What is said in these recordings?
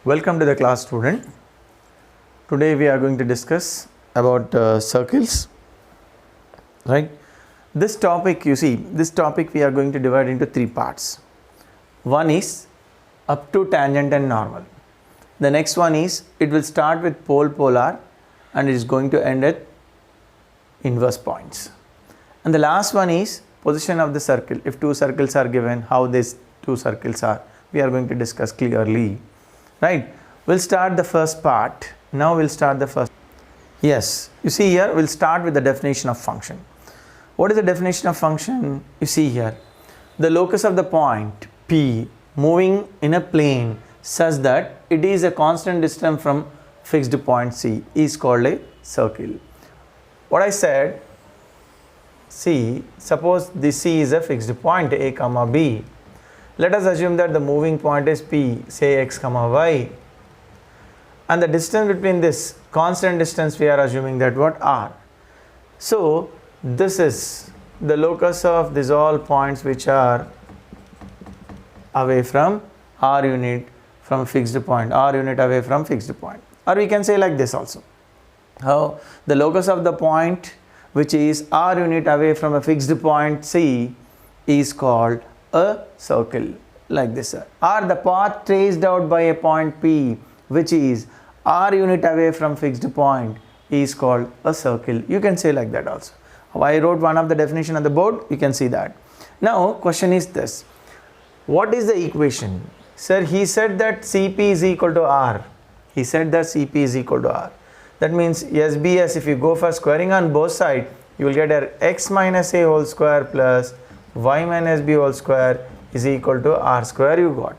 Welcome to the class, student. Today we are going to discuss about circles, right? This topic, you see, this topic we are going to divide into three parts. One is up to tangent and normal. The next one is it will start with pole polar and it is going to end at inverse points. And the last one is position of the circle. If two circles are given, how these two circles are, we are going to discuss clearly. Right, we'll start the first part. Now we'll start the first. Yes, you see here, we'll start with the definition of function. What is the definition of function? You see here, the locus of the point P moving in a plane such that it is a constant distance from fixed point C is called a circle. What I said, see, suppose this C is a fixed point A comma B. Let us assume that the moving point is P, say x comma y, and the distance between this constant distance we are assuming that what R. So this is the locus of these all points which are away from R unit from fixed point, R unit away from fixed point, or we can say like this also. How the locus of the point which is R unit away from a fixed point C is called a circle, like this, or the path traced out by a point P which is R unit away from fixed point is called a circle. You can say like that also. I wrote one of the definition on the board, you can see that. Now question is this, what is the equation? Sir, he said that Cp is equal to R. He said that Cp is equal to R. That means SBS, if you go for squaring on both sides, you will get a x minus a whole square plus y minus b whole square is equal to r square. You got it.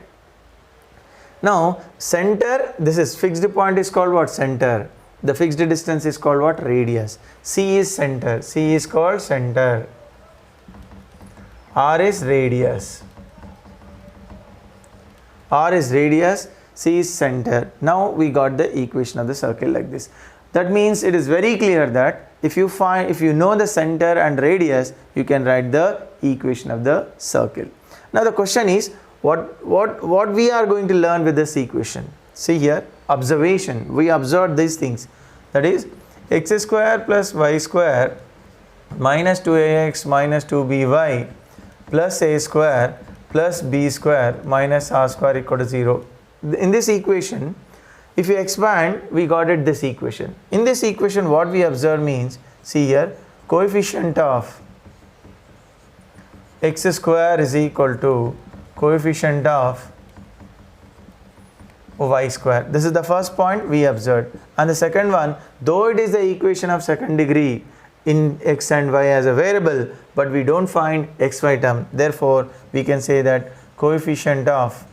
Now center, this is fixed point is called what? Center. The fixed distance is called what? Radius. C is center. C is called center. R is radius. R is radius. C is center. Now we got the equation of the circle like this. That means it is very clear that if you know the center and radius, you can write the equation of the circle. Now the question is, what we are going to learn with this equation? See here, observation. We observed these things. That is x square plus y square minus 2ax minus 2by plus a square plus b square minus r square equal to 0. In this equation, if you expand, we got it this equation. In this equation, what we observe means, see here, coefficient of x square is equal to coefficient of y square. This is the first point we observed. And the second one, though it is the equation of second degree in x and y as a variable, but we don't find xy term. Therefore, we can say that coefficient of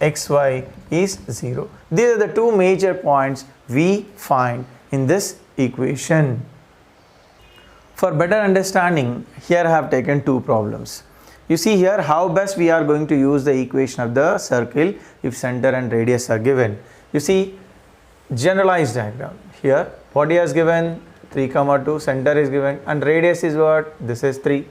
xy is 0. These are the two major points we find in this equation. For better understanding, here I have taken two problems. You see here how best we are going to use the equation of the circle if center and radius are given. You see, generalized diagram. Here what he has given, 3, 2, center is given, and radius is what? This is 3.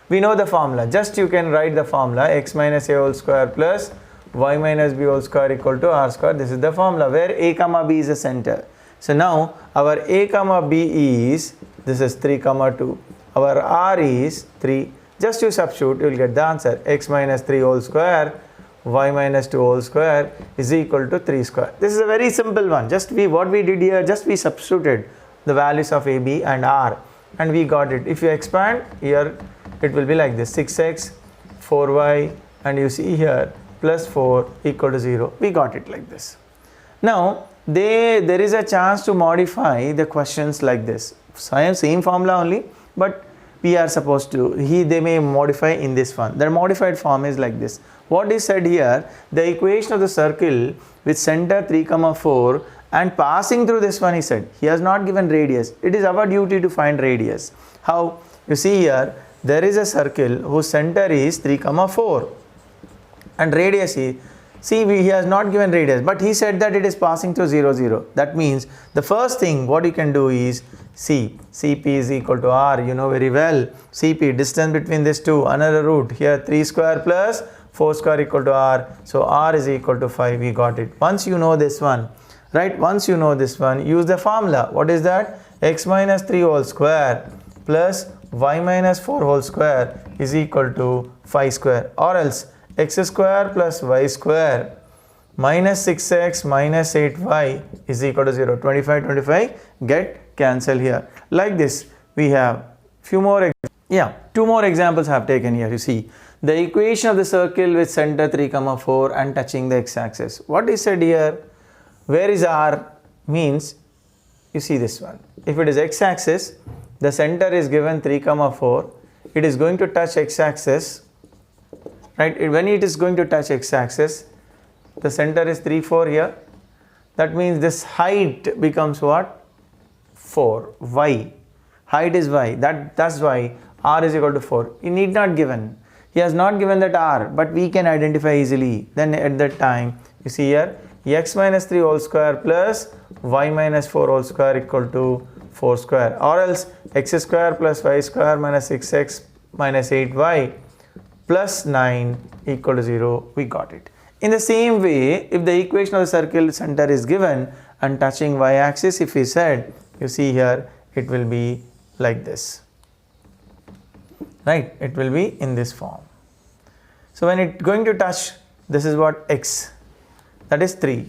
We know the formula. Just you can write the formula, x minus a whole square plus y minus b whole square equal to r square. This is the formula where a comma b is a center. So now our a comma b is, this is 3, 2. Our r is 3. Just you substitute, you will get the answer. X minus 3 whole square, y minus 2 whole square is equal to 3 square. This is a very simple one. Just what we did here, just we substituted the values of a, b and r and we got it. If you expand here, it will be like this, 6x, 4y, and you see here plus 4 equal to 0. We got it like this. Now there is a chance to modify the questions like this. Same formula only, but we are supposed to, they may modify in this one. The modified form is like this. What is said here, the equation of the circle with center 3, 4 and passing through this one, he said. He has not given radius. It is our duty to find radius. How? You see here, there is a circle whose center is 3, 4 and radius is, see, he has not given radius, but he said that it is passing through 0, 0. That means the first thing what you can do is, see, Cp is equal to R, you know very well. Cp, distance between these two, another root here, 3 square plus 4 square equal to r. So r is equal to 5. We got it. Once you know this one, right? Once you know this one, use the formula. What is that? X minus 3 whole square plus y minus 4 whole square is equal to 5 square, or else x square plus y square minus 6x minus 8y is equal to 0. 25, 25 get cancelled here. Like this, we have few more, two more examples I have taken here. You see, the equation of the circle with center 3, 4 and touching the x-axis. What is said here? Where is r? Means, you see this one. If it is x-axis, the center is given 3, 4. It is going to touch x-axis, right? When it is going to touch x-axis, the center is 3, 4 here. That means this height becomes what? 4. Y. Height is y. That's why r is equal to 4. He need not given. He has not given that r, but we can identify easily. Then at that time, you see here, x minus 3 whole square plus y minus 4 whole square equal to 4 square, or else x square plus y square minus 6x minus 8y plus 9 equal to 0. We got it. In the same way, if the equation of the circle center is given and touching y-axis, if we said, you see here, it will be like this, right? It will be in this form. So when it going to touch, this is what x, that is 3.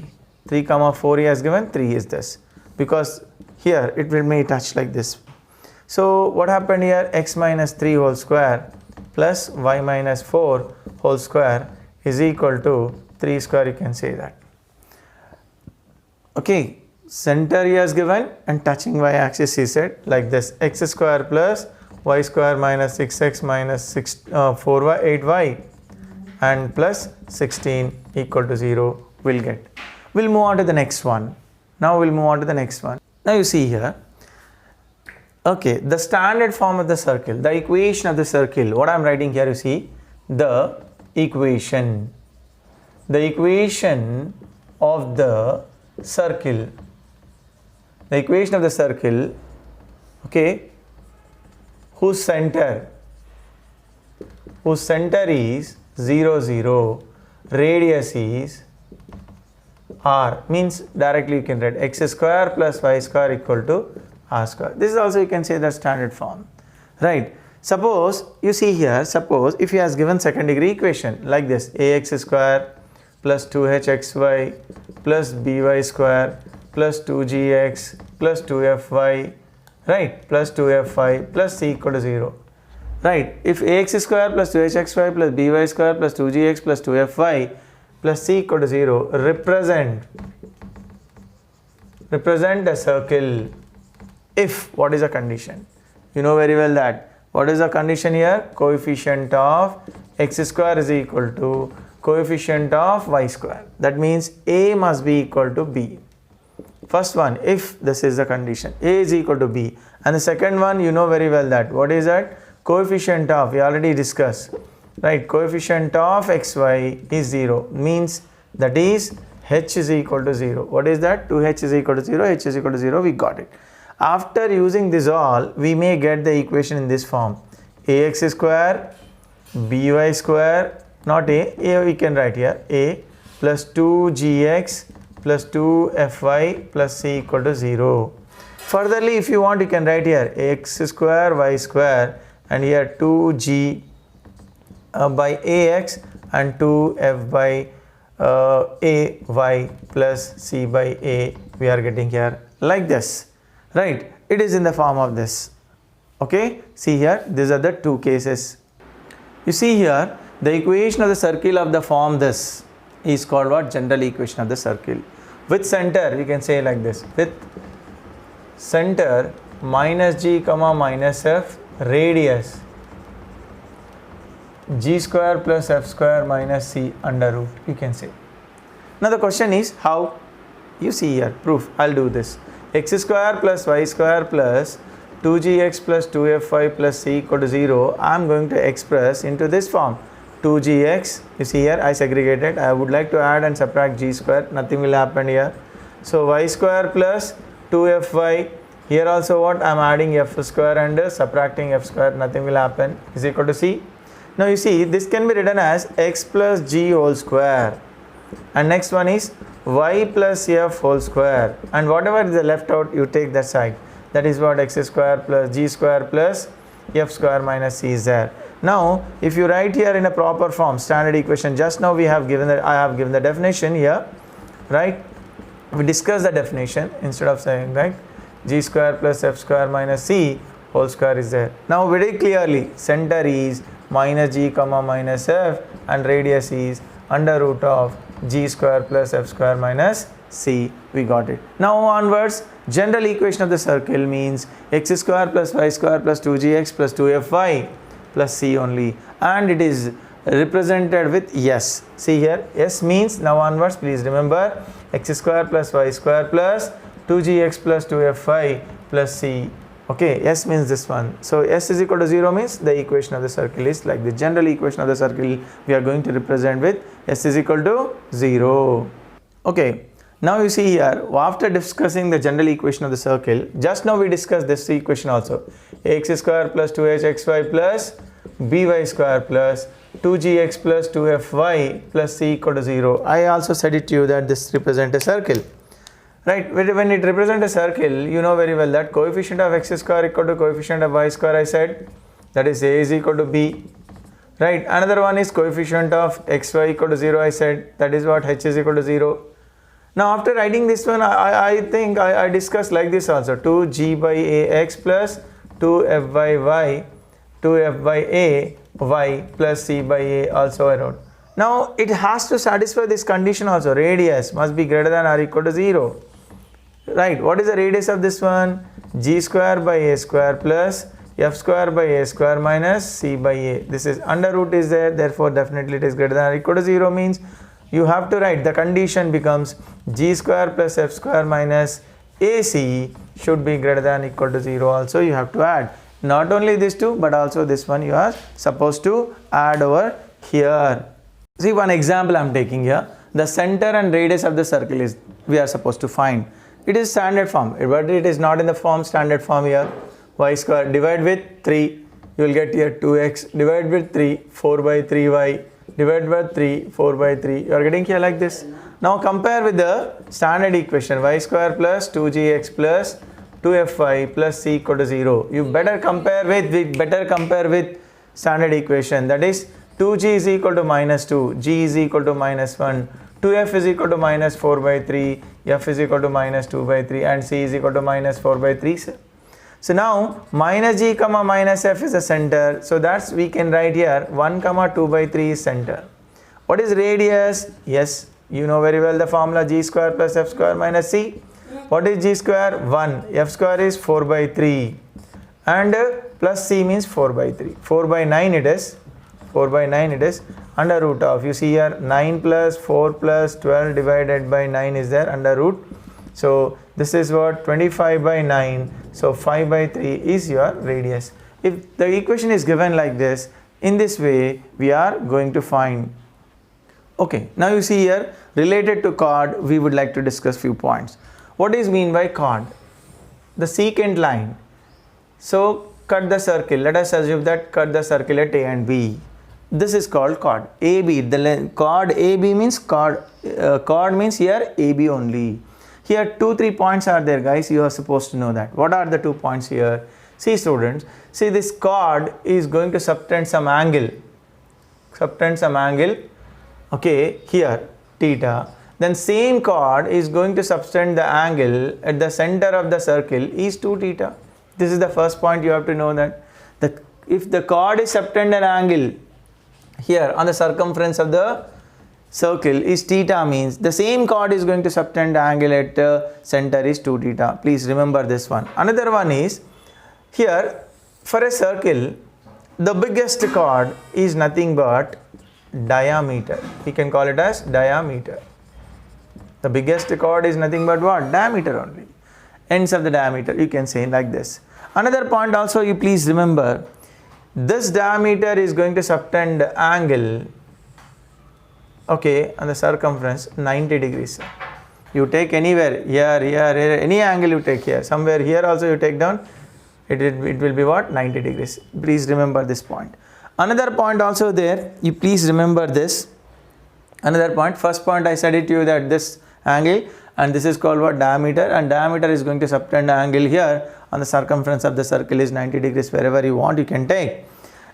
3, 4 he has given, 3 is this, because here it will may touch like this. So what happened here? X minus 3 whole square plus y minus 4 whole square is equal to 3 square, you can say that. Okay, center he has given and touching y-axis he said like this, x square plus y square minus 6x minus 4y 8y and plus 16 equal to 0 will get. We'll move on to the next one. Now we'll move on to the next one. Now you see here, okay, the standard form of the circle, the equation of the circle, what I'm writing here, you see, the equation of the circle, okay, whose center is 0, 0, radius is r, means directly you can write x square plus y square equal to r square. This is also you can say the standard form, right? Suppose you see here, suppose if he has given second degree equation like this, ax square plus 2hxy plus by square plus 2gx plus 2fy, right, plus 2fy plus c equal to 0, right? If ax square plus 2hxy plus by square plus 2gx plus 2fy plus c equal to 0 represent a circle if, what is the condition? You know very well that. What is the condition here? Coefficient of x square is equal to coefficient of y square. That means a must be equal to b. First one, if this is the condition, a is equal to b. And the second one, you know very well that. What is that? Coefficient of, we already discussed, right? Coefficient of xy is 0, means that is h is equal to 0. What is that? 2h is equal to 0, h is equal to 0, we got it. After using this all, we may get the equation in this form. Ax square, by square, not a we can write here, a plus 2gx plus 2fy plus c equal to 0. Furtherly, if you want, you can write here x square, y square, and here 2g by ax and 2f by ay plus c by a, we are getting here like this, right? It is in the form of this. Okay, see here, these are the two cases. You see here, the equation of the circle of the form this is called what? General equation of the circle. With center, you can say like this, with center minus g comma minus f, radius g square plus f square minus c under root, you can say. Now the question is how? You see here, proof, I'll do this. X square plus y square plus 2gx plus 2fy plus c equal to 0, I am going to express into this form. 2gx, you see here, I segregated, I would like to add and subtract g square, nothing will happen here. So y square plus 2fy, here also what? I am adding f square and subtracting f square, nothing will happen, is equal to c. Now you see, this can be written as x plus g whole square, and next one is y plus f whole square, and whatever is left out you take that side. That is what x square plus g square plus f square minus c is there. Now if you write here in a proper form, standard equation, just now we have given that, I have given the definition here, right? We discuss the definition instead of saying, right, g square plus f square minus c whole square is there. Now very clearly center is minus g comma minus f, and radius is under root of g square plus f square minus c. We got it. Now onwards, general equation of the circle means x square plus y square plus 2gx plus 2fy plus c only, and it is represented with s. See here, s means, now onwards please remember, x square plus y square plus 2gx plus 2fy plus c. Okay, s means this one. So s is equal to 0 means the equation of the circle is like the general equation of the circle we are going to represent with s is equal to 0. Okay, now you see here, after discussing the general equation of the circle, just now we discussed this equation also. Ax square plus 2hxy plus by square plus 2gx plus 2fy plus c equal to 0. I also said it to you that this represents a circle. Right, when it represents a circle, you know very well that coefficient of x square equal to coefficient of y square, I said, that is a is equal to b. Right, another one is coefficient of xy equal to 0, I said, that is what, h is equal to 0. Now after writing this one, I think I discussed like this also, 2g by ax plus 2f by y, 2f by a y plus c by a also I wrote. Now it has to satisfy this condition also, radius must be greater than or equal to 0. Right, what is the radius of this one? G square by a square plus f square by a square minus c by a. This is under root is there, therefore definitely it is greater than or equal to 0 means you have to write, the condition becomes g square plus f square minus ac should be greater than or equal to 0 also you have to add. Not only this two but also this one you are supposed to add over here. See, one example I am taking here. The center and radius of the circle is we are supposed to find. It is standard form, but it is not in the form standard form here. Y square divide with 3, you will get here 2x, divide with 3, 4 by 3y, divide by 3, 4 by 3. You are getting here like this. Now compare with the standard equation, y square plus 2gx plus 2fy plus c equal to 0. You better compare with standard equation, that is 2g is equal to minus 2, g is equal to minus 1, 2f is equal to minus 4 by 3, f is equal to minus 2 by 3, and c is equal to minus 4 by 3. So now minus g comma minus f is the center, so that's we can write here 1 comma 2 by 3 is center. What is radius? Yes, you know very well the formula, g square plus f square minus c. What is g square? 1, f square is 4 by 3, and plus c means 4 by 3. 4 by 9 it is. 4 by 9 it is, under root of, you see here 9 plus 4 plus 12 divided by 9 is there, under root. So this is what, 25 by 9, so 5 by 3 is your radius. If the equation is given like this, in this way we are going to find. Okay, now you see here, related to chord we would like to discuss few points. What is mean by chord? The secant line. So cut the circle, let us assume that cut the circle at A and B. This is called chord. AB, the chord AB means chord means here AB only. Here 2-3 points are there, guys, you are supposed to know that. What are the 2 points here? See students, see this chord is going to subtend some angle. Okay, here theta. Then same chord is going to subtend the angle at the center of the circle is 2 theta. This is the first point you have to know, that if the chord is subtend an angle here on the circumference of the circle is theta, means the same chord is going to subtend the angle at center is 2 theta. Please remember this one. Another one is here, for a circle the biggest chord is nothing but diameter. We can call it as diameter. The biggest chord is nothing but what? Diameter only. Ends of the diameter, you can say like this. Another point also you please remember, this diameter is going to subtend the angle, okay, on the circumference 90 degrees. You take anywhere, here, any angle you take here, somewhere here also you take down, it will be what? 90 degrees. Please remember this point. Another point also there, you please remember this. Another point, first point I said it to you that this angle and this is called what? Diameter, and diameter is going to subtend the angle here on the circumference of the circle is 90 degrees. Wherever you want you can take.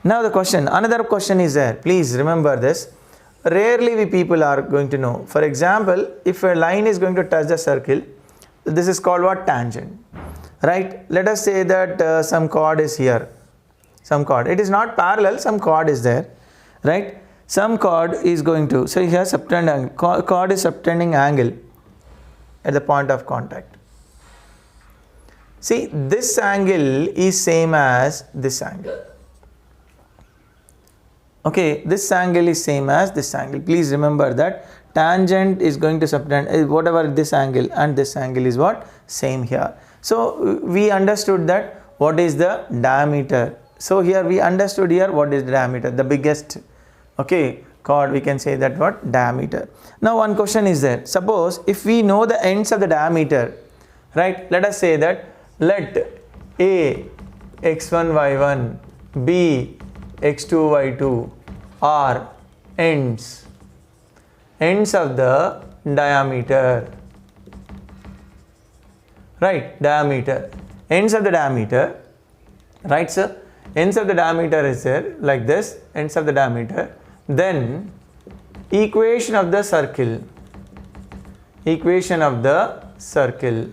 Now the question, another question is there, please remember this. Rarely we people are going to know. For example, if a line is going to touch the circle, this is called what? Tangent, right? Let us say that some chord is here, some chord, it is not parallel, some chord is there, right? Some chord is going to, so here subtend angle, chord is subtending angle at the point of contact. See, this angle is same as this angle. Okay, this angle is same as this angle. Please remember that tangent is going to subtend whatever this angle, and this angle is what? Same here. So we understood that what is the diameter. So here we understood here what is the diameter, the biggest, okay, chord, we can say that what? Diameter. Now one question is there. Suppose if we know the ends of the diameter, right? Let us say that let A x1 y1 B x2 y2 are ends of the diameter, right? Diameter, ends of the diameter, right sir? Ends of the diameter is there like this, ends of the diameter. Then equation of the circle, equation of the circle.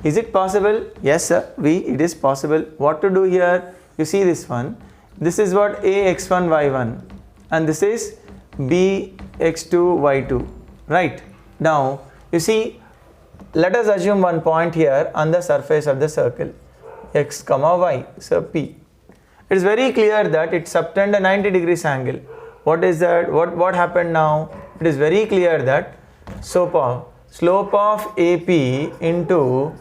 Is it possible? Yes sir, it is possible. What to do here? You see this one, this is what? A x1 y1 and this is B x2 y2, right? Now you see, let us assume one point here on the surface of the circle x comma y, so P. It is very clear that it subtend a 90 degrees angle. What is that? What happened now? It is very clear that slope of AP into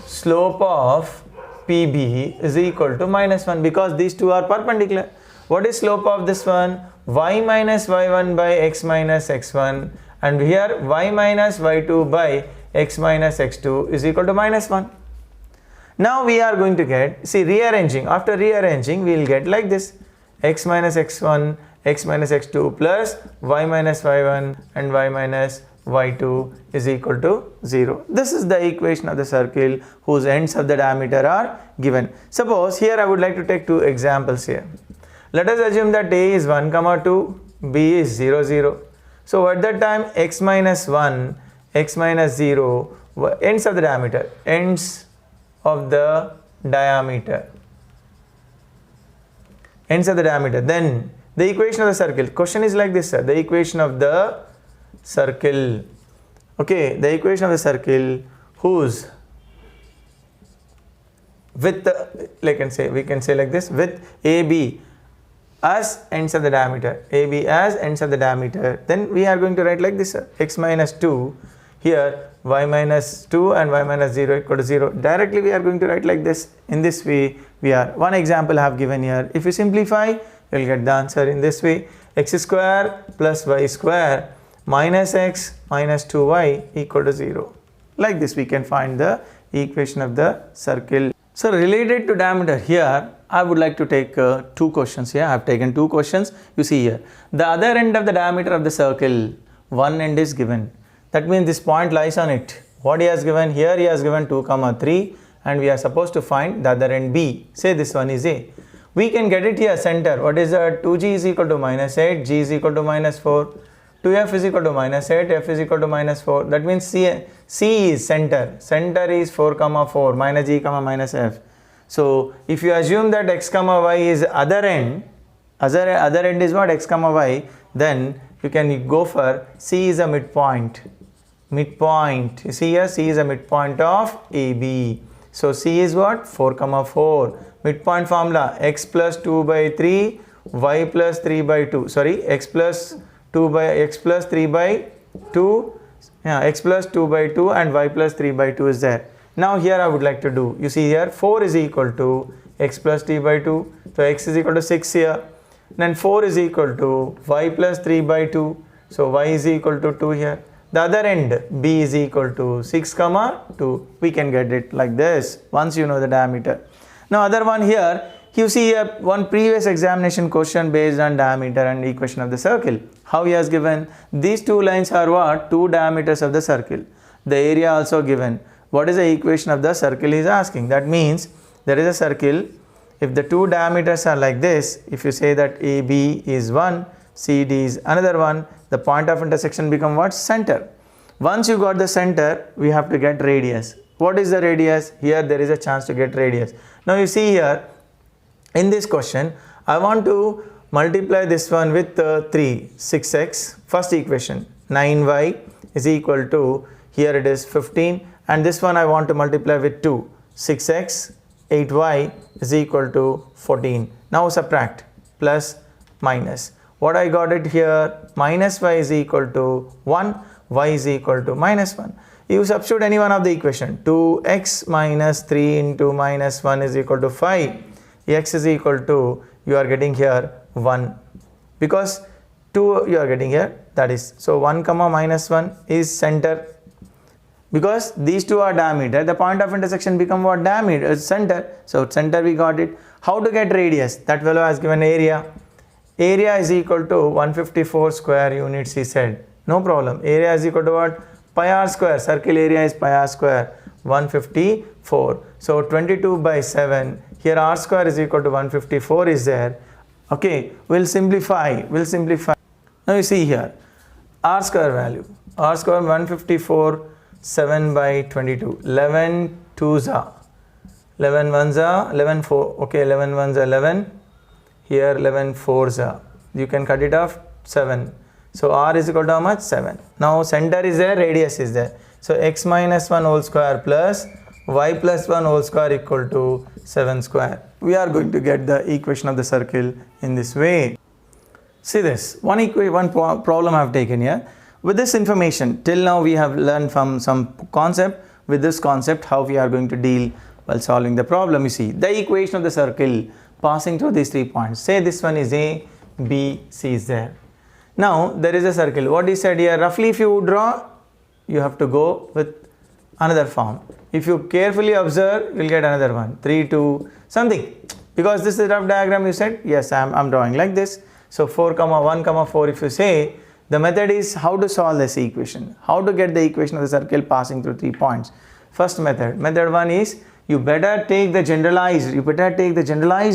slope of PB is equal to -1 because these two are perpendicular. What is slope of this one? Y minus y1 by x minus x1, and here y minus y2 by x minus x2 is equal to -1. Now we are going to get, see, rearranging, after rearranging we will get like this, x minus x1, x minus x2 plus y minus y1 and y minus y2 is equal to 0. This is the equation of the circle whose ends of the diameter are given. Suppose here I would like to take two examples here. Let us assume that A is 1, 2, B is 0, 0. So at that time x minus 1, x minus 0, ends of the diameter, ends of the diameter, ends of the diameter. Then the equation of the circle, question is like this sir, the equation of the circle, okay, the equation of the circle whose with we can say like this, with AB as ends of the diameter, AB as ends of the diameter, then we are going to write like this sir, x minus 2, here y minus 2 and y minus 0 equal to 0. Directly we are going to write like this. In this way we are, one example I have given here. If you simplify, you will get the answer in this way, x square plus y square minus x minus 2y equal to 0. Like this we can find the equation of the circle. So related to diameter, here I would like to take two questions here. I have taken two questions. You see here, the other end of the diameter of the circle, one end is given. That means this point lies on it. What he has given here, he has given 2, 3, and we are supposed to find the other end B. Say this one is A. We can get it here, center. What is that? 2g is equal to -8, g is equal to -4, 2f is equal to -8, f is equal to -4. That means C is center. Center is 4, 4, minus g, minus f. So if you assume that x, y is other end, other end is what? X, y, then you can go for C is a midpoint. Midpoint. You see here, C is a midpoint of AB. So C is what? 4, 4. Midpoint formula, x plus 2 by 3, y plus 3 by 2. Sorry, x plus 3 by 2. Yeah, x plus 2 by 2 and y plus 3 by 2 is there. Now here I would like to do, you see here 4 is equal to x plus t by 2. So x is equal to 6 here. Then 4 is equal to y plus 3 by 2. So y is equal to 2 here. The other end B is equal to 6, 2. We can get it like this once you know the diameter. Now other one here, You see here one previous examination question based on diameter and equation of the circle. How he has given? These two lines are what? Two diameters of the circle. The area also given. What is the equation of the circle he is asking? That means there is a circle. If the two diameters are like this, if you say that AB is one, CD is another one, the point of intersection become what? Center. Once you got the center, we have to get radius. What is the radius? Here there is a chance to get radius. Now you see here, in this question, I want to multiply this one with 3, 6x, first equation, 9y is equal to, here it is 15, and this one I want to multiply with 2, 6x, 8y is equal to 14. Now subtract, plus, minus. What I got it here, minus y is equal to 1, y is equal to minus 1. You substitute any one of the equation, 2x minus 3 into minus 1 is equal to 5. X is equal to, you are getting here 1, because 2 you are getting here, that is, so 1 comma minus 1 is center, because these two are diameter, the point of intersection become what? Diameter, center, so center we got it. How to get radius? That fellow has given area. Area is equal to 154 square units, he said. No problem. Area is equal to what? Pi r square. Circle area is pi r square. 154. So 22 by 7. Here r square is equal to 154 is there. Okay, we'll simplify. Now you see here, r square value. R square 154, 7 by 22. 11 2s are. 11 1s are, 11 4. Okay, 11 1s are 11. Here 11 4s are. You can cut it off, 7. So r is equal to how much? 7. Now center is there, radius is there. So x minus 1 whole square plus y plus 1 whole square equal to 7 square. We are going to get the equation of the circle in this way. See this, one problem I have taken here. With this information, till now we have learned from some concept. With this concept, how we are going to deal while solving the problem. You see, the equation of the circle passing through these 3 points. Say this one is A, B, C is there. Now, there is a circle. What he said here, roughly if you draw, you have to go with another form. If you carefully observe, you will get another one, 3, 2, something. Because this is a rough diagram, you said, yes, I'm drawing like this. So 4, 1, 4, if you say, the method is how to solve this equation. How to get the equation of the circle passing through 3 points. First method. Method 1 is, you better take the generalized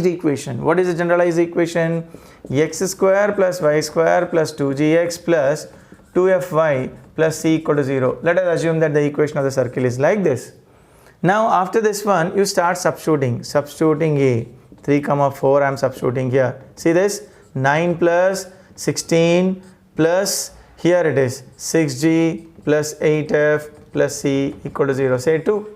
equation. What is the generalized equation? X square plus y square plus 2gx plus 2fy plus c equal to 0. Let us assume that the equation of the circle is like this. Now after this one, you start substituting. A, 3, 4 I am substituting here. See this? 9 plus 16 plus, here it is 6g plus 8f plus c equal to 0. Say 2.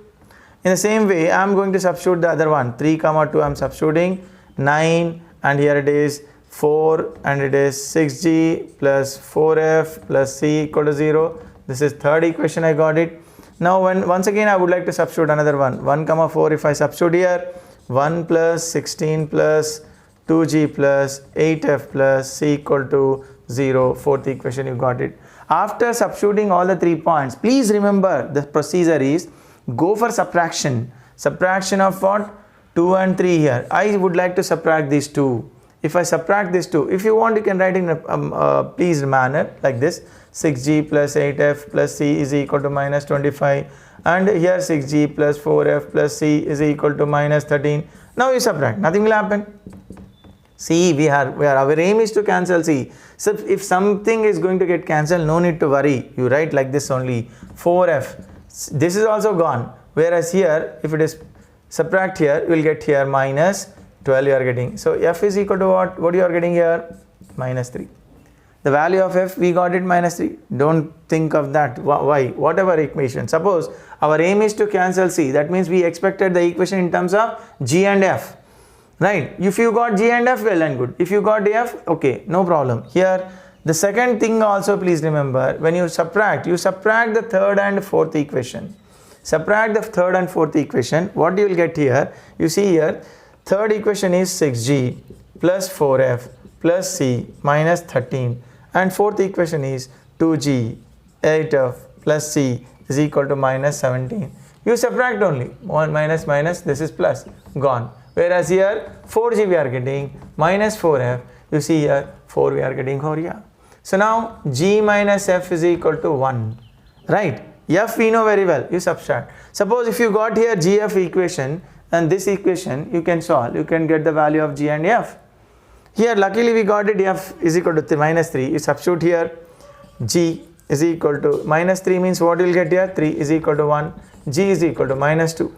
In the same way, I am going to substitute the other one. 3, 2 I am substituting 9, and here it is 4, and it is 6g plus 4f plus c equal to 0. This is third equation, I got it. Now once again I would like to substitute another one. 1, 4 if I substitute here, 1 plus 16 plus 2g plus 8f plus c equal to 0. Fourth equation, you got it. After substituting all the 3 points, please remember the procedure is go for subtraction. Subtraction of what? 2 and 3 here. I would like to subtract these 2. If I subtract these 2, if you want you can write in a pleased manner like this. 6g plus 8f plus c is equal to minus 25, and here 6g plus 4f plus c is equal to minus 13. Now you subtract, nothing will happen. See, our aim is to cancel C. So if something is going to get cancelled, no need to worry. You write like this only. 4f. This is also gone. Whereas here, if it is subtract here, you will get here minus 12 you are getting. So f is equal to what? What you are getting here? Minus 3. The value of f, we got it minus 3. Don't think of that. Why? Whatever equation. Suppose our aim is to cancel C. That means we expected the equation in terms of G and F. Right? If you got G and F, well and good. If you got F, okay, no problem. Here, the second thing also please remember, when you subtract the third and fourth equation. Subtract the third and fourth equation. What you will get here? You see here, third equation is 6g plus 4f plus c minus 13. And fourth equation is 2g 8f plus c is equal to minus 17. You subtract only. 1 minus minus, this is plus. Gone. Whereas here 4g we are getting minus 4f. You see here 4 we are getting over here. So now g minus f is equal to 1. Right? F we know very well. You subtract. Suppose if you got here gf equation and this equation you can solve. You can get the value of g and f. Here luckily we got it f is equal to minus 3. You substitute here g is equal to minus 3 means what you will get here? 3 is equal to 1. G is equal to minus 2.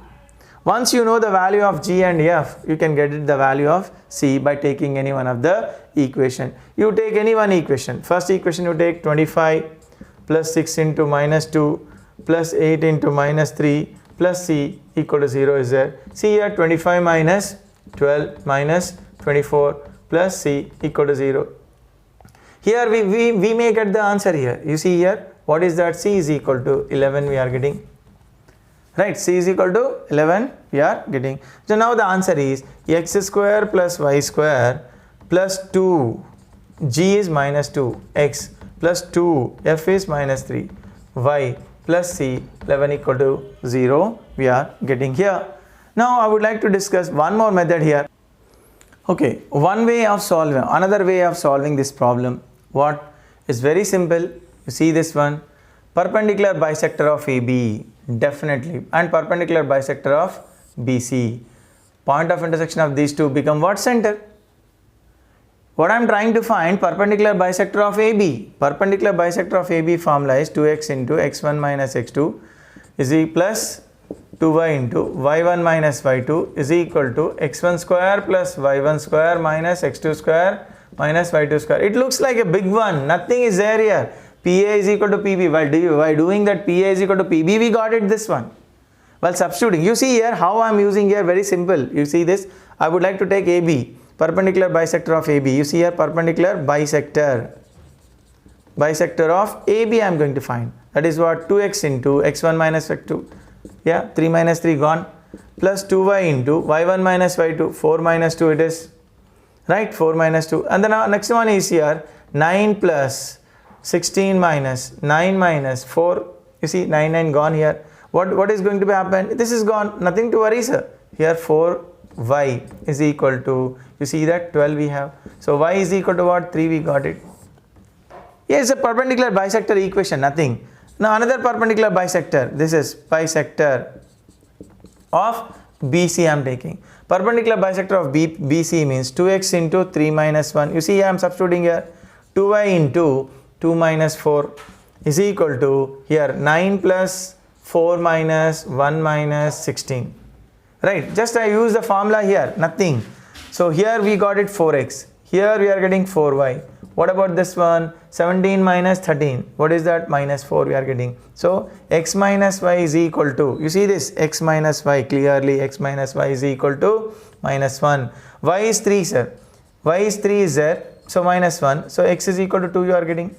Once you know the value of g and f, you can get it the value of c by taking any one of the equation. You take any one equation. First equation you take 25 plus 6 into minus 2 plus 8 into minus 3 plus c equal to 0 is there. See here 25 minus 12 minus 24 plus c equal to 0. Here we may get the answer here. You see here what is that? C is equal to 11 we are getting. Right, c is equal to 11 we are getting. So now the answer is x square plus y square plus 2, g is minus 2, x plus 2, f is minus 3, y plus c 11 equal to 0 we are getting here. Now I would like to discuss one more method here. Okay, one way of solving, another way of solving this problem. What is very simple. You see this one, perpendicular bisector of AB. Definitely, and perpendicular bisector of BC. Point of intersection of these two become what? Center. What I am trying to find, perpendicular bisector of AB. Perpendicular bisector of AB formula is 2x into x1 minus x2 is equal plus 2y into y1 minus y2 is equal to x1 square plus y1 square minus x2 square minus y2 square. It looks like a big one. Nothing is there here. PA is equal to PB. While doing that PA is equal to PB, we got it this one. While substituting, you see here how I am using here, very simple. You see this, I would like to take AB, perpendicular bisector of AB. You see here perpendicular bisector of AB I am going to find. That is what? 2x into x1 minus x2. Yeah, 3 minus 3 gone. Plus 2y into y1 minus y2. 4 minus 2 it is. Right, 4 minus 2. And then our next one is here 9 plus 16 minus 9 minus 4. You see 9 gone here. What is going to be happen? This is gone. Nothing to worry, sir. Here 4y is equal to, you see that 12 we have. So y is equal to what? 3 we got it. Here is a perpendicular bisector equation, nothing. Now another perpendicular bisector. This is bisector of BC I am taking. Perpendicular bisector of BC means 2x into 3 minus 1. You see I am substituting here 2y into 2 minus 4 is equal to here 9 plus 4 minus 1 minus 16. Right, just I use the formula here, nothing. So here we got it 4x. Here we are getting 4y. What about this one? 17 minus 13. What is that? Minus 4 we are getting. So x minus y is equal to, you see this, x minus y, clearly x minus y is equal to minus 1. Y is 3, sir. Y is 3 is there. So minus 1. So x is equal to 2 you are getting.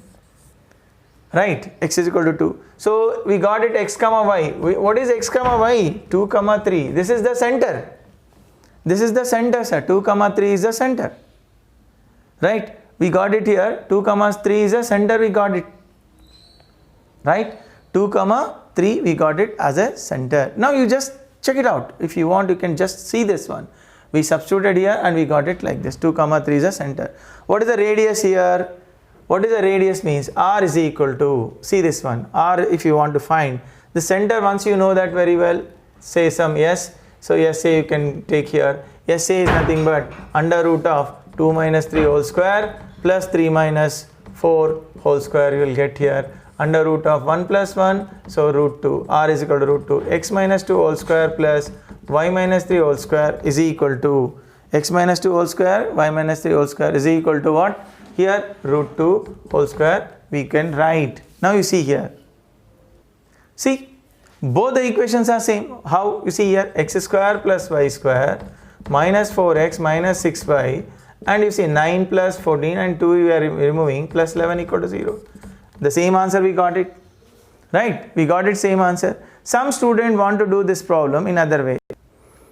Right, x is equal to 2. So we got it x comma y. What is x comma y? 2 comma 3. This is the center. This is the center, sir. 2 comma 3 is the center. Right, we got it here. 2 comma 3 is the center, we got it. Right, 2 comma 3 we got it as a center. Now you just check it out. If you want, you can just see this one. We substituted here and we got it like this. 2 comma 3 is a center. What is the radius here? What is the radius means? R is equal to, see this one, R if you want to find the center. Once you know that very well, say some S. So SA you can take here. SA is nothing but under root of 2 minus 3 whole square plus 3 minus 4 whole square you will get here. Under root of 1 plus 1, so root 2. R is equal to root 2. X minus 2 whole square plus y minus 3 whole square is equal to x minus 2 whole square, y minus 3 whole square is equal to what? Here root 2 whole square we can write. Now you see here. See, both the equations are same. How? You see here x square plus y square minus 4x minus 6y, and you see 9 plus 14 and 2 we are removing plus 11 equal to 0. The same answer we got it. Right? We got it same answer. Some student want to do this problem in other way.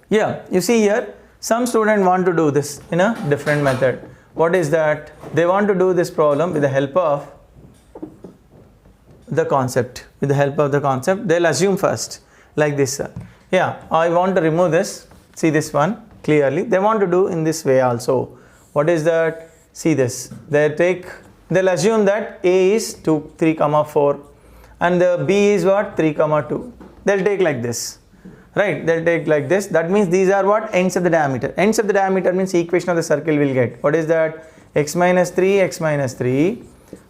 Yeah, you see here some student want to do this in a different method. What is that? They want to do this problem with the help of the concept. With the help of the concept, they'll assume first like this. Yeah, I want to remove this. See this one. clearly. They want to do in this way also. What is that? See this. They'll assume that A is 2, 3, 4 and the B is what? 3, 2. They'll take like this. Right, they'll take like this. That means these are what? Ends of the diameter. Ends of the diameter means equation of the circle will get. What is that? X minus 3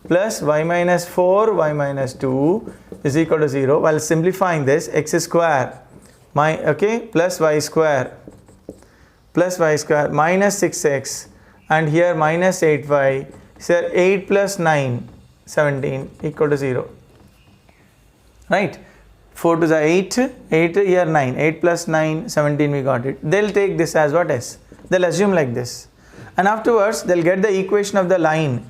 plus y minus 4, y minus 2 is equal to 0. While simplifying this, x square plus y square minus 6x and here minus 8y. So 8 plus 9, 17 equal to 0. Right? 4 to the 8 here 9, 8 plus 9, 17 we got it. They'll take this as what? S. They'll assume like this. And afterwards they'll get the equation of the line.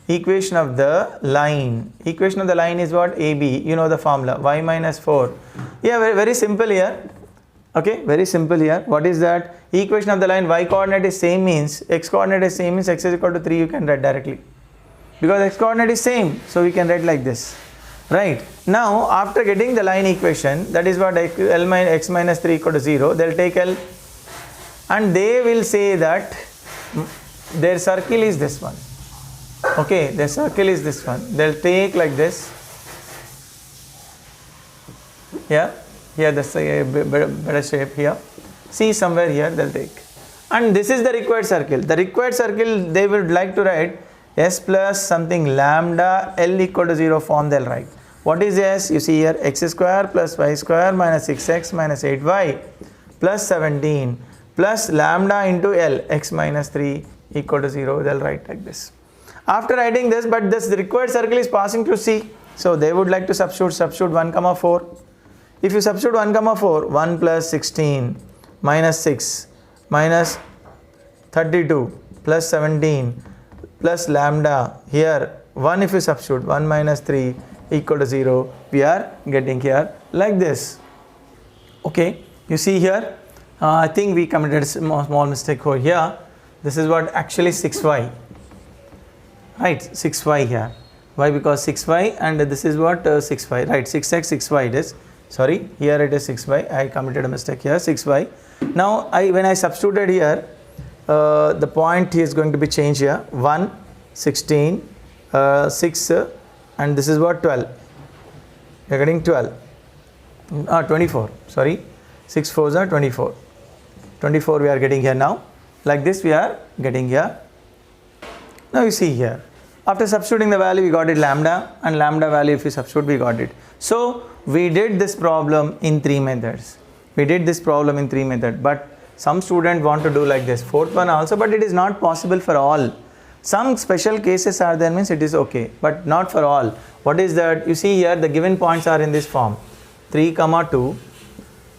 Equation of the line is what? AB. You know the formula. Y minus 4. Yeah, very simple here. Okay, very simple here. What is that? Equation of the line y coordinate is same means x coordinate is same means x is equal to 3 you can write directly. Because x coordinate is same, so we can write like this. Right. Now after getting the line equation, that is what L minus x minus 3 equal to 0, they'll take L and they will say that their circle is this one. Okay, their circle is this one. They'll take like this. Yeah, here that's a better shape here. See somewhere here they'll take. And this is the required circle. The required circle they would like to write S plus something lambda L equal to 0 form they'll write. What is S? You see here x square plus y square minus 6x minus 8y plus 17 plus lambda into L x minus 3 equal to 0. They'll write like this. After writing this, but this required circle is passing through C. So they would like to substitute 1, 4. If you substitute 1, 4, 1 plus 16 minus 6 minus 32 plus 17 plus lambda here 1 if you substitute 1 minus 3 equal to 0, we are getting here like this. Okay, you see here I think we committed a small mistake over here. This is what actually 6y, right? 6y here. Why? Because 6y and this is what 6y, right? 6x 6y it is. Sorry, here it is 6y. I committed a mistake here. 6y. Now when I substituted here, the point is going to be changed here. 1, 16, 6 and this is what 12. We are getting 12. 24. Sorry, 6 4s are 24. 24 we are getting here now. Like this we are getting here. Now you see here. After substituting the value we got it lambda, and lambda value if we substitute we got it. So we did this problem in 3 methods. But some students want to do like this. Fourth one also, but it is not possible for all. Some special cases are there, means it is okay, but not for all. What is that? You see here the given points are in this form. 3, 2,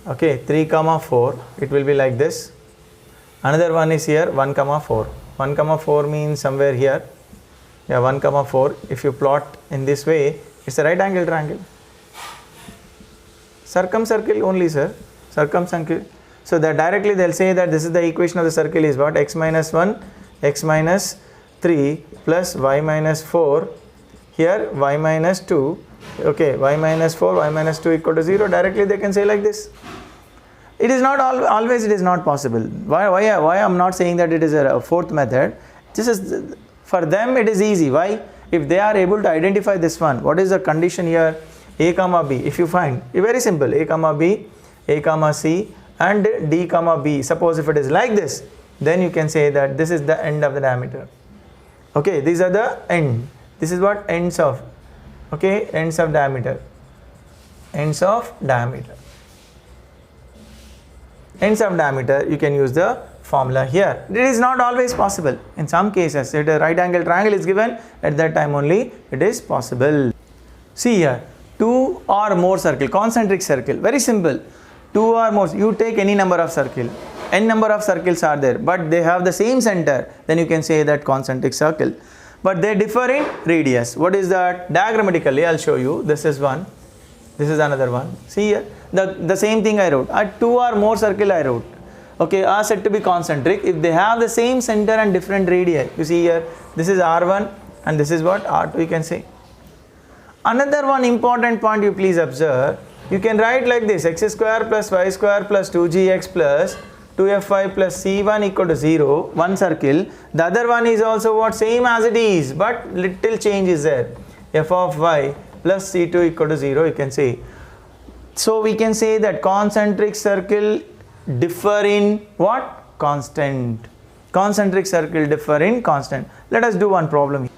okay, 3, 4, it will be like this. Another one is here 1, 4. 1, 4 means somewhere here. Yeah, 1, 4. If you plot in this way, it's a right angle triangle. Circumcircle only, sir. Circumcircle. So that directly they'll say that this is the equation of the circle is what? X minus 1, x minus 3 plus y minus 4. Here y minus 2. Okay, y minus 4, y minus 2 equal to 0. Directly they can say like this. It is not always it is not possible. Why I'm not saying that it is a fourth method. This is for them it is easy. Why? If they are able to identify this one, what is the condition here? A comma B. If you find very simple, A comma B, A comma C and D comma B. Suppose if it is like this, then you can say that this is the end of the diameter. Okay, these are the end. This is what ends of. Okay, ends of diameter. Ends of diameter. Ends of diameter, you can use the formula here. It is not always possible. In some cases, if a right angle triangle is given, at that time only it is possible. See here, 2 or more circle, concentric circle, very simple. 2 or more, you take any number of circle. N number of circles are there, but they have the same center, then you can say that concentric circle. But they differ in radius. What is that? Diagrammatically, I'll show you. This is one. This is another one. See here, the same thing I wrote. At 2 or more circle I wrote. Okay, are said to be concentric if they have the same center and different radii. You see here, this is R1 and this is what? R2 you can say. Another one important point you please observe. You can write like this, x square plus y square plus 2gx plus 2f5 plus c1 equal to 0, one circle. The other one is also what? Same as it is, but little change is there. f of y plus c2 equal to 0, you can say. So we can say that concentric circle differ in what? Constant. Concentric circle differ in constant. Let us do one problem here.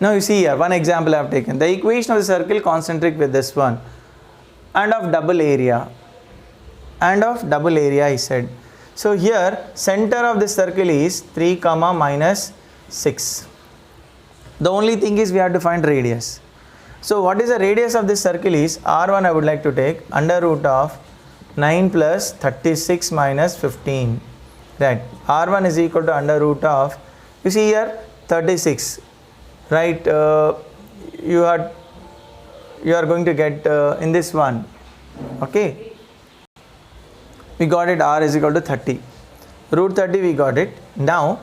Now you see here, one example I have taken. The equation of the circle concentric with this one and of double area. And of double area I said. So here center of this circle is 3 comma minus 6. The only thing is we have to find radius. So what is the radius of this circle is r1 I would like to take under root of 9 plus 36 minus 15. Right. r1 is equal to under root of, you see here 36. Right. You are going to get in this one. Okay. We got it, r is equal to 30. Root 30 we got it. Now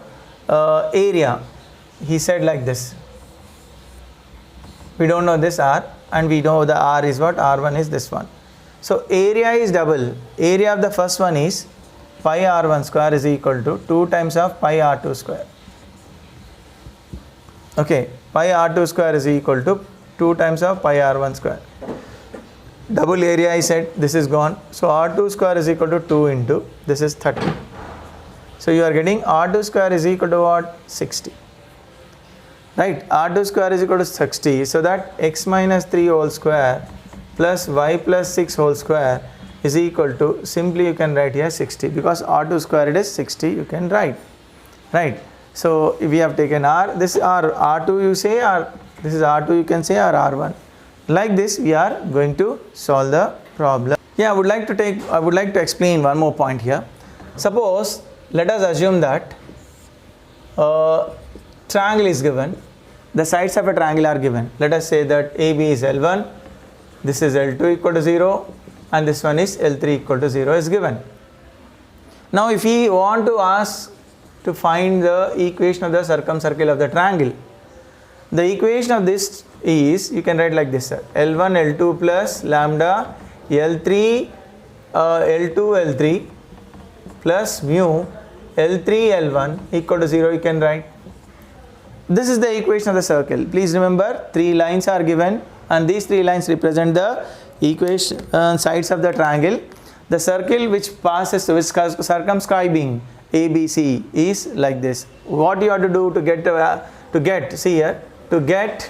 area, he said like this. We don't know this r and we know the r is what? r1 is this one. So area is double. Area of the first one is pi r1 square is equal to 2 times of pi r2 square. Okay, pi r2 square is equal to 2 times of pi r1 square. Double area I said, this is gone. So r2 square is equal to 2 into, this is 30. So you are getting r2 square is equal to what? 60. Right, r2 square is equal to 60. So that x minus 3 whole square plus y plus 6 whole square is equal to, simply you can write here 60, because r2 square it is 60, you can write. Right. So we have taken r, this r2 you say, or this is r2 you can say, or r1. Like this we are going to solve the problem. Yeah, I would like to explain one more point here. Suppose let us assume that triangle is given. The sides of a triangle are given. Let us say that AB is L1, this is L2 equal to 0, and this one is L3 equal to 0 is given. Now if we want to ask to find the equation of the circumcircle of the triangle, the equation of this is, you can write like this, L1 L2 plus lambda L3 L2 L3 plus mu L3 L1 equal to 0, you can write. This is the equation of the circle. Please remember, 3 lines are given and these 3 lines represent the equation sides of the triangle. The circle which passes with circumscribing ABC is like this. What you have to do to get see here, to get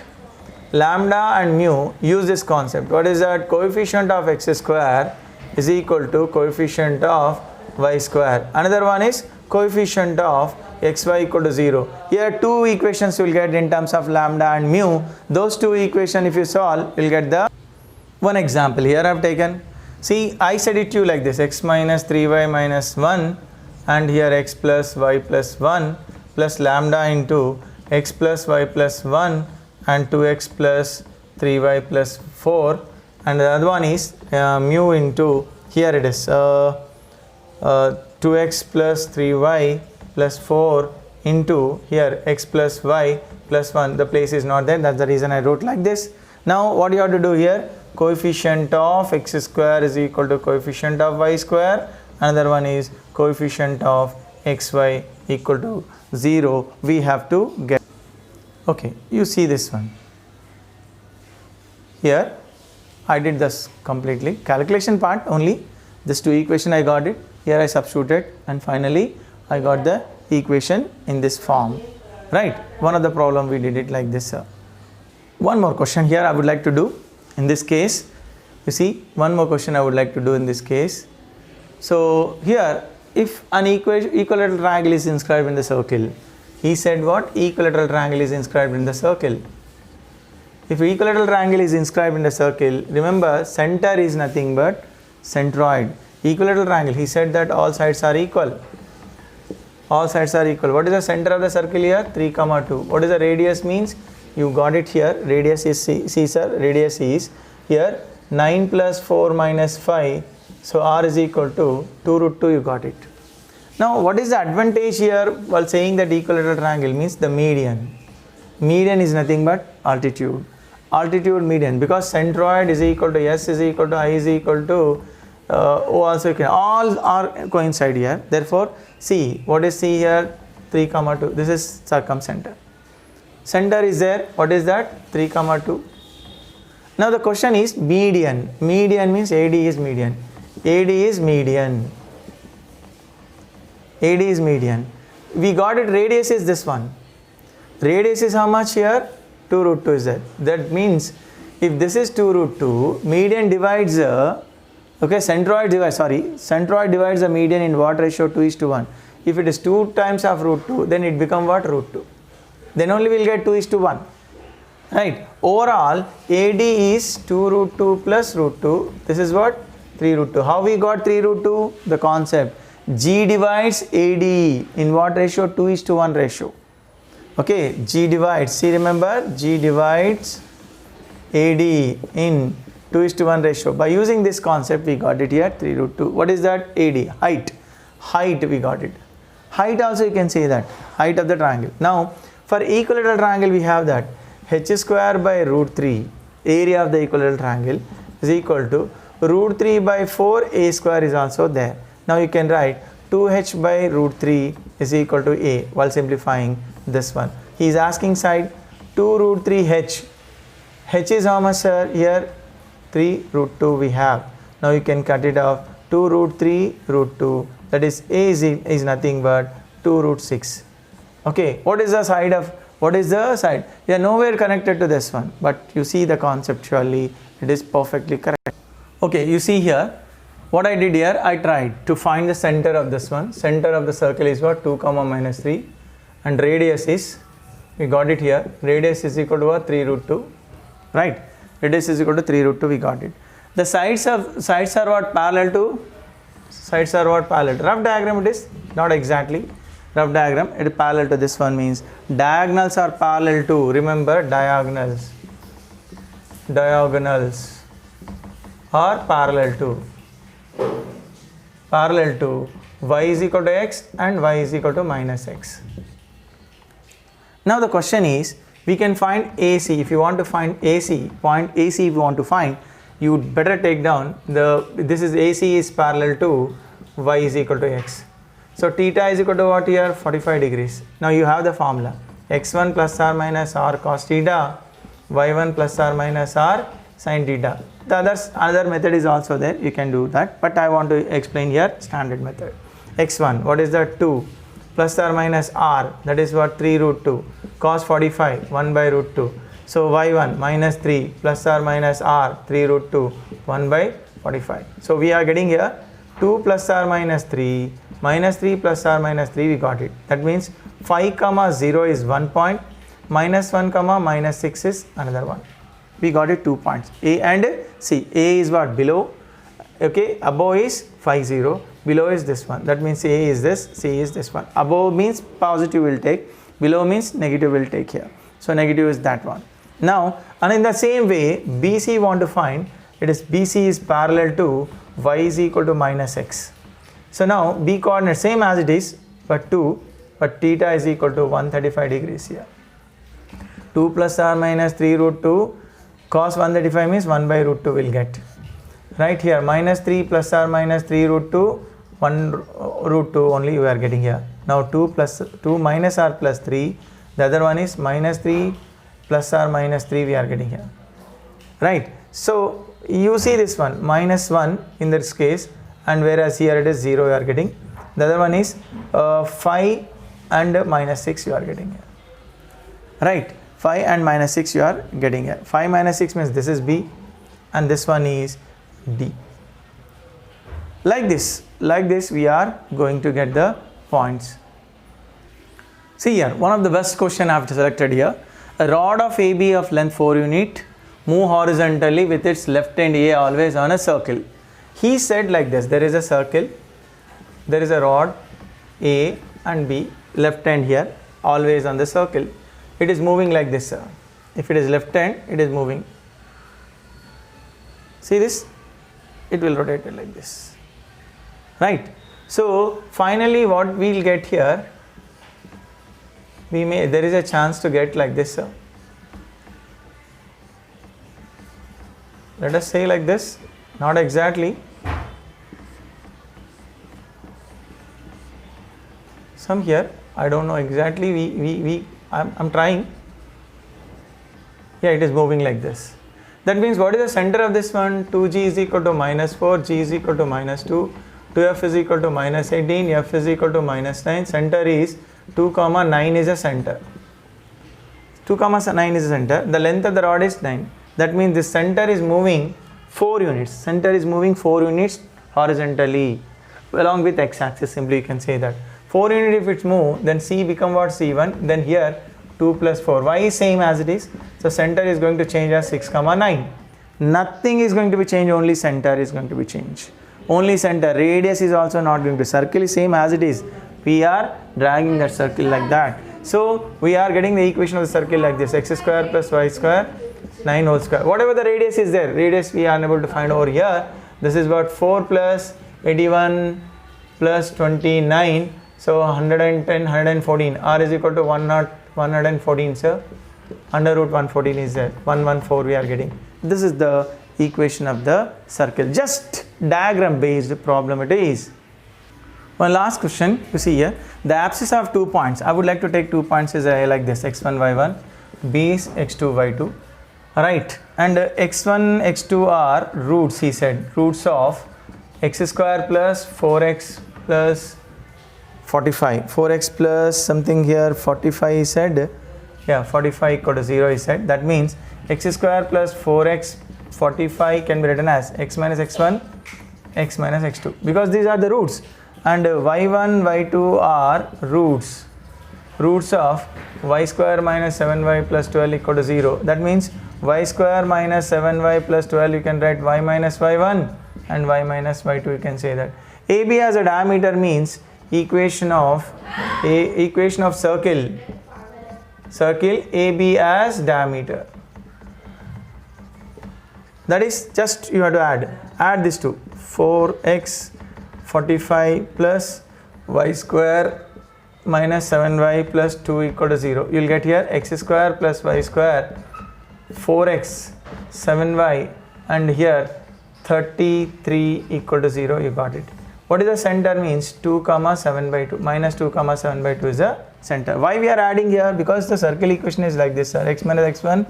lambda and mu, use this concept. What is that? Coefficient of x square is equal to coefficient of y square. Another one is coefficient of xy equal to 0. Here 2 equations you will get in terms of lambda and mu. Those 2 equations if you solve, you will get the one example. Here I have taken, see, I said it to you like this, x minus 3y minus 1, and here x plus y plus 1 plus lambda into x plus y plus 1 and 2x plus 3y plus 4, and the other one is mu into, here it is 2x plus 3y plus 4 into here x plus y plus 1. The place is not there, that's the reason I wrote like this. Now what you have to do here, coefficient of x square is equal to coefficient of y square. Another one is coefficient of xy equal to 0. We have to get. Okay, you see this one. Here I did this completely. Calculation part only. This 2 equation I got it. Here I substituted and finally I got the equation in this form. Right. One of the problem we did it like this. One more question here I would like to do in this case. You see, one more question I would like to do in this case. So here, if an equilateral triangle is inscribed in the circle, he said what? Equilateral triangle is inscribed in the circle. If equilateral triangle is inscribed in the circle, remember center is nothing but centroid. Equilateral triangle, he said that all sides are equal. All sides are equal. What is the center of the circle here? 3, 2. What is the radius means? You got it here. Radius is, see sir, radius is here 9 plus 4 minus 5. So r is equal to 2 root 2, you got it. Now what is the advantage here while saying that equilateral triangle means the median. Median is nothing but altitude. Altitude median, because centroid is equal to s is equal to I is equal to O also you can, all are coincide here. Therefore, C, what is C here? 3, 2. This is circumcenter. Center is there. What is that? 3, 2. Now the question is median. Median means AD is median. AD is median. AD is median. We got it. Radius is this one. Radius is how much here? 2 root 2 is there. That means if this is 2 root 2, median divides centroid divides the median in what ratio? 2:1. If it is 2 times of root 2, then it become what? Root 2. Then only we'll get 2:1. Right. Overall, AD is 2 root 2 plus root 2. This is what? 3 root 2. How we got 3 root 2? The concept. G divides AD in what ratio? 2:1 ratio. Okay. G divides. See, remember? G divides AD in 2:1 ratio. By using this concept, we got it here, 3 root 2. What is that? AD. Height. Height, we got it. Height also you can say that. Height of the triangle. Now, for equilateral triangle, we have that h square by root 3, area of the equilateral triangle, is equal to root 3 by 4, a square is also there. Now you can write 2h by root 3 is equal to a while simplifying this one. He is asking side 2 root 3 h. H is how much, sir? Here 3 root 2 we have. Now you can cut it off. 2 root 3 root 2, that is a is nothing but 2 root 6. Okay, what is the side of, what is the side? We are nowhere connected to this one, but you see the conceptually it is perfectly correct. Okay, you see here what I did here, I tried to find the center of this one. Center of the circle is what? 2, minus 3, and radius is, we got it here, radius is equal to what? 3 root 2, right? Radius is equal to 3 root 2, we got it. The sides are what? Parallel to, sides are what? Parallel to. Rough diagram it is, not exactly. Rough diagram, it is parallel to this one, means diagonals are parallel to, remember, diagonals are parallel to y is equal to x and y is equal to minus x. Now the question is, we can find AC. If you want to find AC, point AC if you want to find, you would better take down this is AC is parallel to y is equal to x. So theta is equal to what here? 45 degrees. Now you have the formula. x1 plus or minus r cos theta, y1 plus or minus r sin theta. The other method is also there. You can do that. But I want to explain here standard method. x1, what is that? 2 plus or minus r, that is what? 3 root 2. Cos 45, 1 by root 2. So y1 minus 3 plus or minus r, 3 root 2, 1 by 45. So we are getting here 2 plus or minus 3, minus 3 plus or minus 3, we got it. That means 5, 0 is 1 point, minus 1, minus 6 is another one. We got it 2 points. A and C. A is what? Below. Okay, above is 5, 0. Below is this one. That means A is this, C is this one. Above means positive will take, below means negative will take here. So negative is that one. Now, and in the same way, BC want to find, it is BC is parallel to y is equal to minus x. So now B coordinate same as it is, but 2, but theta is equal to 135 degrees here. 2 plus or minus 3 root 2, cos 135 means 1 by root 2 will get. Right here, minus 3 plus or minus 3 root 2, 1 root 2 only we are getting here. Now 2 minus r plus 3, the other one is minus 3 plus or minus 3 we are getting here. Right. So you see this one, minus 1 in this case, and whereas here it is 0 you are getting. The other one is 5 and minus 6 you are getting here. Right. 5 and minus 6 you are getting here. 5 minus 6 means this is B and this one is D. Like this we are going to get the points. See here, one of the best question I have selected here. A rod of AB of length 4 unit move horizontally with its left end A always on a circle. He said like this, there is a circle, there is a rod A and B, left end here, always on the circle. It is moving like this, sir. If it is left hand, it is moving. See this? It will rotate it like this. Right? So finally what we will get here, there is a chance to get like this, sir. Let us say like this, not exactly, some here. I don't know exactly. I'm trying. Yeah, it is moving like this. That means what is the center of this one? 2g is equal to minus 4, g is equal to minus 2, 2f is equal to minus 18, f is equal to minus 9. Center is 2 comma 9 is a center. 2 comma 9 is a center. The length of the rod is 9. That means this center is moving 4 units. Center is moving 4 units horizontally along with x-axis. Simply you can say that. 4 units if it's moved, then C become what? C1. Then here 2 plus 4. Y is same as it is. So center is going to change as 6 comma 9. Nothing is going to be changed. Only center is going to be changed. Only center. Radius is also not going to. Circle is same as it is. We are dragging that circle like that. So we are getting the equation of the circle like this. X square plus y square 9 whole square. Whatever the radius is there. Radius we are unable to find over here. This is what 4 plus 81 plus 29. So 110, 114. R is equal to 114. So under root 114 is there. 114 we are getting. This is the equation of the circle. Just diagram based problem it is. One last question you see here. The abscissa of 2 points. I would like to take 2 points as like this. x1, y1. B is x2, y2. Right. And x1, x2 are roots, he said. Roots of x square plus 4x plus 45. 4x plus something here 45 he said. Yeah, 45 equal to 0 he said. That means x square plus 4x 45 can be written as x minus x1, x minus x2. Because these are the roots. And y1, y2 are roots. Roots of y square minus 7y plus 12 equal to 0. That means y square minus 7y plus 12 you can write y minus y1 and y minus y2 you can say that. AB as a diameter means equation of circle AB as diameter. That is just you have to add this to 4x 45 plus y square minus 7y plus 2 equal to 0. You will get here x square plus y square 4x 7y and here 33 equal to 0. You got it. What is the center means? 2 comma 7 by 2. Minus 2 comma 7 by 2 is the center. Why we are adding here? Because the circle equation is like this, sir. X minus x1,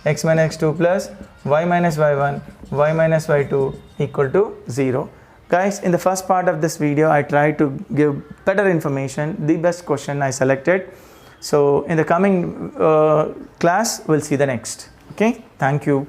x minus x2 plus y minus y1, y minus y2 equal to 0. Guys, in the first part of this video, I tried to give better information. The best question I selected. So in the coming class, we'll see the next. Okay. Thank you.